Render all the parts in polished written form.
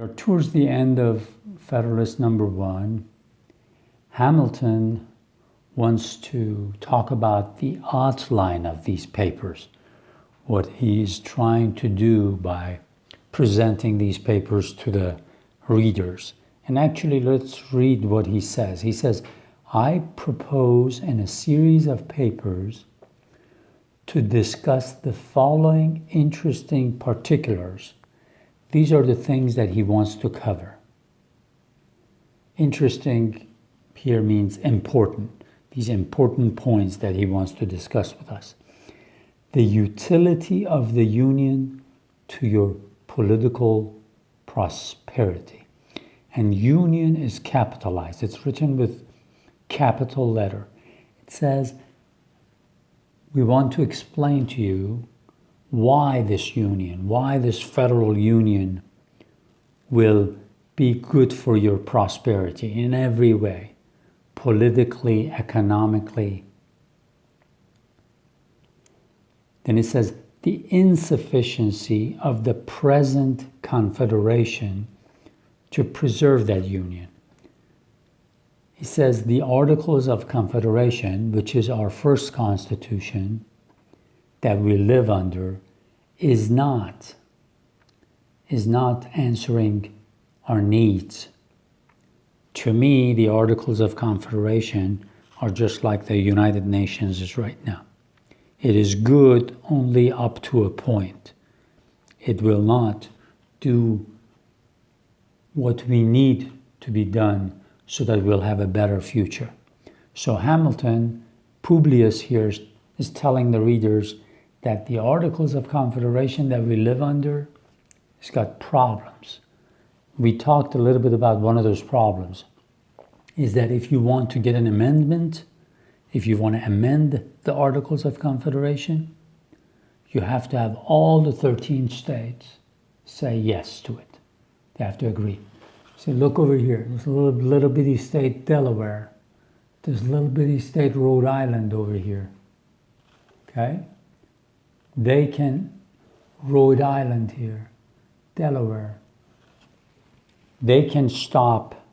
We're towards the end of Federalist number 1. Hamilton wants to talk about the outline of these papers, what he's trying to do by presenting these papers to the readers. And actually, let's read what he says. He says, I propose in a series of papers to discuss the following interesting particulars. These are the things that he wants to cover. Interesting here means important. These important points that he wants to discuss with us. The utility of the Union to your political prosperity. And Union is capitalized. It's written with capital letter. It says, we want to explain to you why this union, why this federal union will be good for your prosperity in every way, politically, economically. Then it says, the insufficiency of the present Confederation to preserve that union. He says the Articles of Confederation, which is our first constitution that we live under, is not answering our needs. To me, the Articles of Confederation are just like the United Nations is right now. It is good only up to a point. It will not do what we need to be done so that we'll have a better future. So Hamilton, Publius here is telling the readers that the Articles of Confederation that we live under has got problems. We talked a little bit about one of those problems, is that if you want to get an amendment, if you want to amend the Articles of Confederation, you have to have all the 13 states say yes to it. They have to agree. So look over here. There's a little bitty state Delaware. There's a little bitty state Rhode Island over here. Okay? They can, Rhode Island here, Delaware, they can stop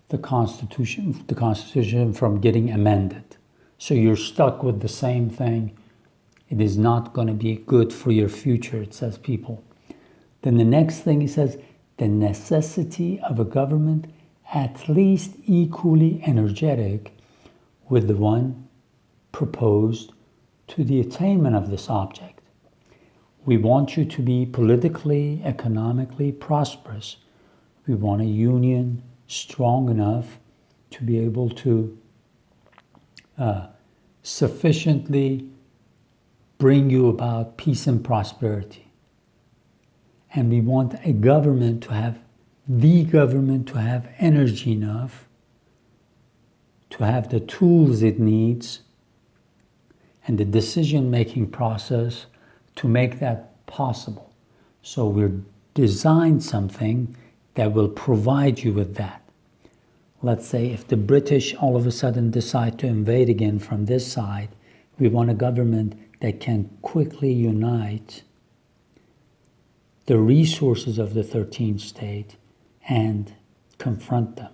the Constitution from getting amended. So you're stuck with the same thing. It is not going to be good for your future, it says people. Then the next thing he says, the necessity of a government at least equally energetic with the one proposed to the attainment of this object. We want you to be politically, economically prosperous. We want a union strong enough to be able to sufficiently bring you about peace and prosperity. And we want a government to have, the government to have energy enough to have the tools it needs and the decision-making process to make that possible. So we've designed something that will provide you with that. Let's say if the British all of a sudden decide to invade again from this side, we want a government that can quickly unite the resources of the 13th state and confront them.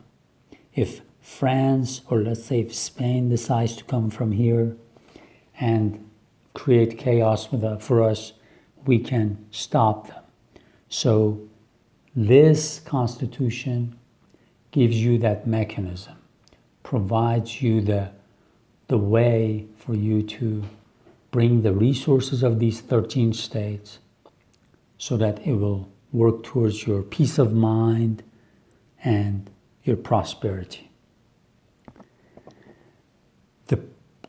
If France, or let's say if Spain decides to come from here and create chaos for us, we can stop them. So this Constitution gives you that mechanism, provides you the way for you to bring the resources of these 13 states so that it will work towards your peace of mind and your prosperity. The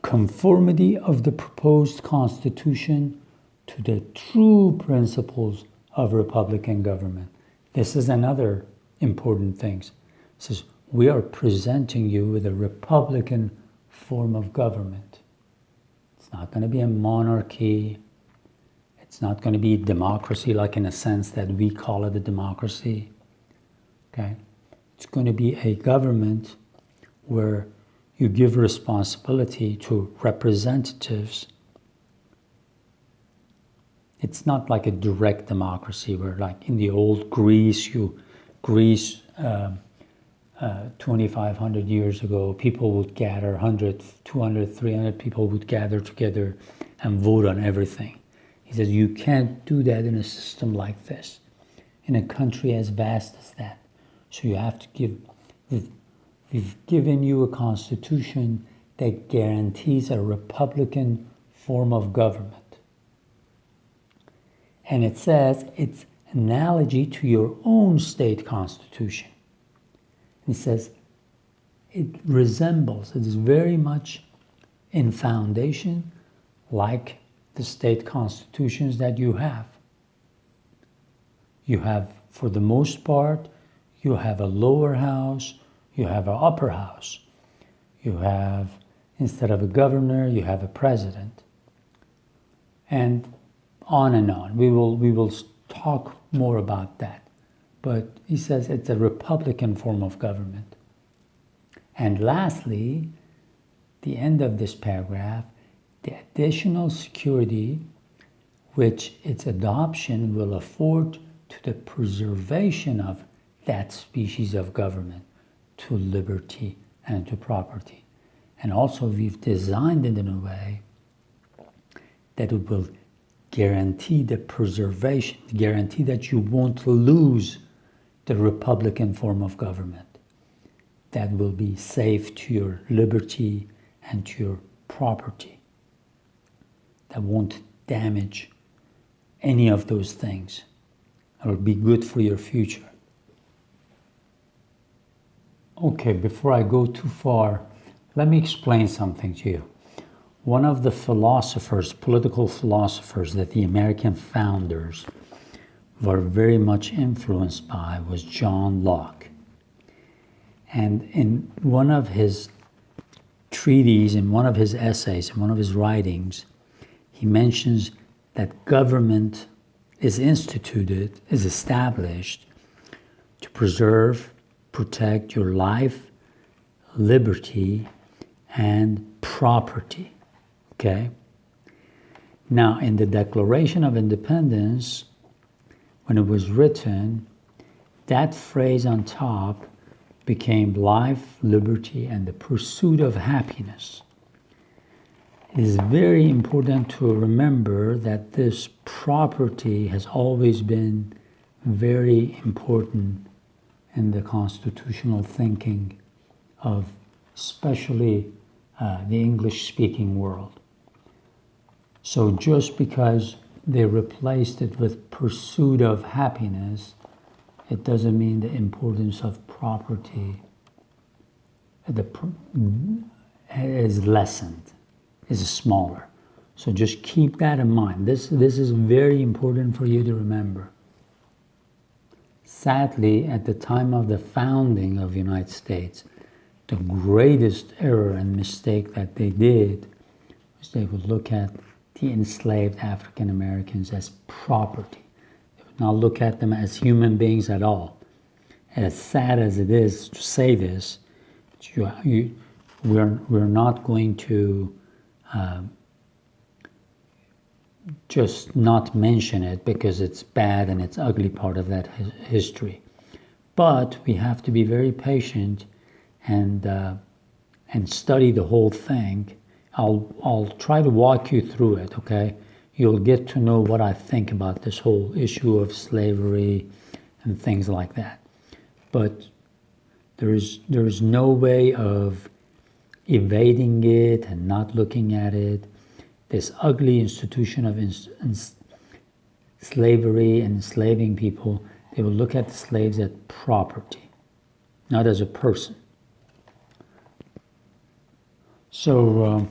conformity of the proposed Constitution to the true principles of Republican government. This is another important thing. It says, we are presenting you with a Republican form of government. It's not going to be a monarchy. It's not going to be democracy, like in a sense that we call it a democracy. Okay? It's going to be a government where you give responsibility to representatives It's not like a direct democracy where, like in the old Greece, 2,500 years ago, people would gather, 100, 200, 300 people would gather together and vote on everything. He says you can't do that in a system like this, in a country as vast as that. So you have to we've given you a constitution that guarantees a republican form of government. And it says it's analogy to your own state constitution. It says it resembles, it is very much in foundation like the state constitutions that you have. You have, for the most part, you have a lower house, you have an upper house. You have, instead of a governor, you have a president. And on and on. We will talk more about that. But he says it's a republican form of government. And lastly, the end of this paragraph, the additional security which its adoption will afford to the preservation of that species of government, to liberty and to property. And also we've designed it in a way that it will guarantee the preservation, guarantee that you won't lose the republican form of government. That will be safe to your liberty and to your property. That won't damage any of those things. It will be good for your future. Okay, before I go too far, let me explain something to you. One of the philosophers, political philosophers that the American founders were very much influenced by was John Locke. And in one of his treatises, in one of his essays, in one of his writings, he mentions that government is instituted, is established to preserve, protect your life, liberty, and property. Okay? Now, in the Declaration of Independence, when it was written, that phrase on top became life, liberty, and the pursuit of happiness. It is very important to remember that this property has always been very important in the constitutional thinking of especially the English-speaking world. So just because they replaced it with pursuit of happiness, it doesn't mean the importance of property is lessened, is smaller. So just keep that in mind. This is very important for you to remember. Sadly, at the time of the founding of the United States, the greatest error and mistake that they did was they would look at the enslaved African Americans as property. They would not look at them as human beings at all. As sad as it is to say this, we're not going to just not mention it because it's bad and it's ugly part of that history. But we have to be very patient and study the whole thing. I'll try to walk you through it, okay? You'll get to know what I think about this whole issue of slavery and things like that. But there is no way of evading it and not looking at it. This ugly institution of slavery and enslaving people, they will look at the slaves as property, not as a person. So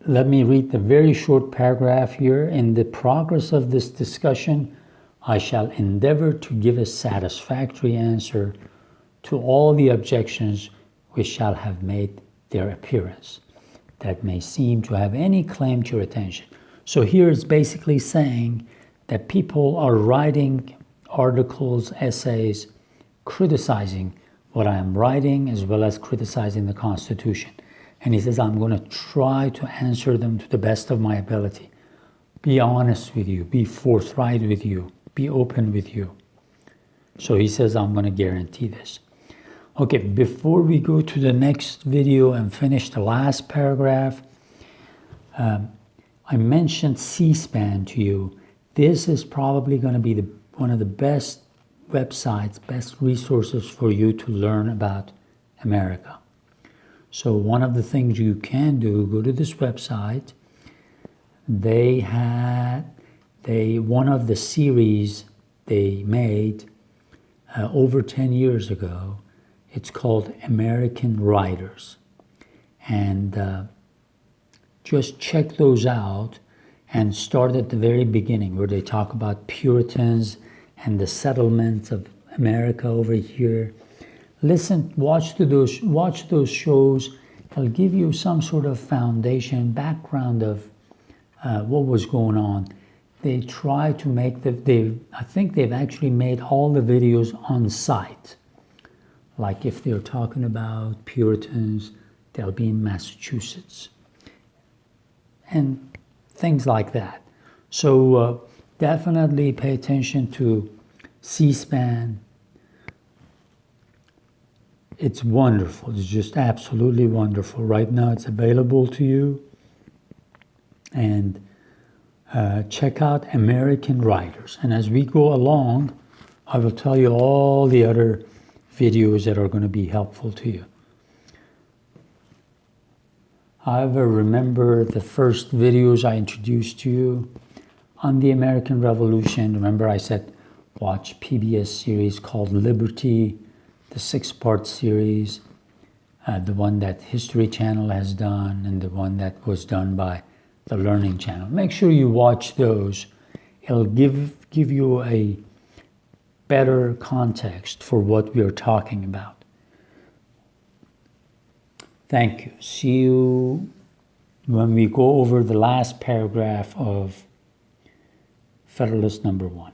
let me read the very short paragraph here. In the progress of this discussion, I shall endeavor to give a satisfactory answer to all the objections which shall have made their appearance that may seem to have any claim to your attention. So here it's basically saying that people are writing articles, essays, criticizing what I am writing as well as criticizing the Constitution. And he says, I'm going to try to answer them to the best of my ability. be honest with you, be forthright with you, be open with you. So he says, I'm going to guarantee this. Okay, before we go to the next video and finish the last paragraph, I mentioned C-SPAN to you. This is probably going to be one of the best websites, best resources for you to learn about America. So one of the things you can do, go to this website. One of the series they made over 10 years ago, it's called American Writers. And just check those out and start at the very beginning where they talk about Puritans and the settlements of America over here. Listen, watch those shows. They'll give you some sort of foundation, background of what was going on. They try to make I think they've actually made all the videos on site. Like if they're talking about Puritans, they'll be in Massachusetts. And things like that. So definitely pay attention to C-SPAN. It's wonderful. It's just absolutely wonderful. Right now it's available to you. And check out American Writers. And as we go along, I will tell you all the other videos that are going to be helpful to you. However, remember the first videos I introduced to you on the American Revolution. Remember I said watch PBS series called Liberty, the 6-part series, the one that History Channel has done, and the one that was done by the Learning Channel. Make sure you watch those. It'll give you a better context for what we are talking about. Thank you. See you when we go over the last paragraph of Federalist number 1.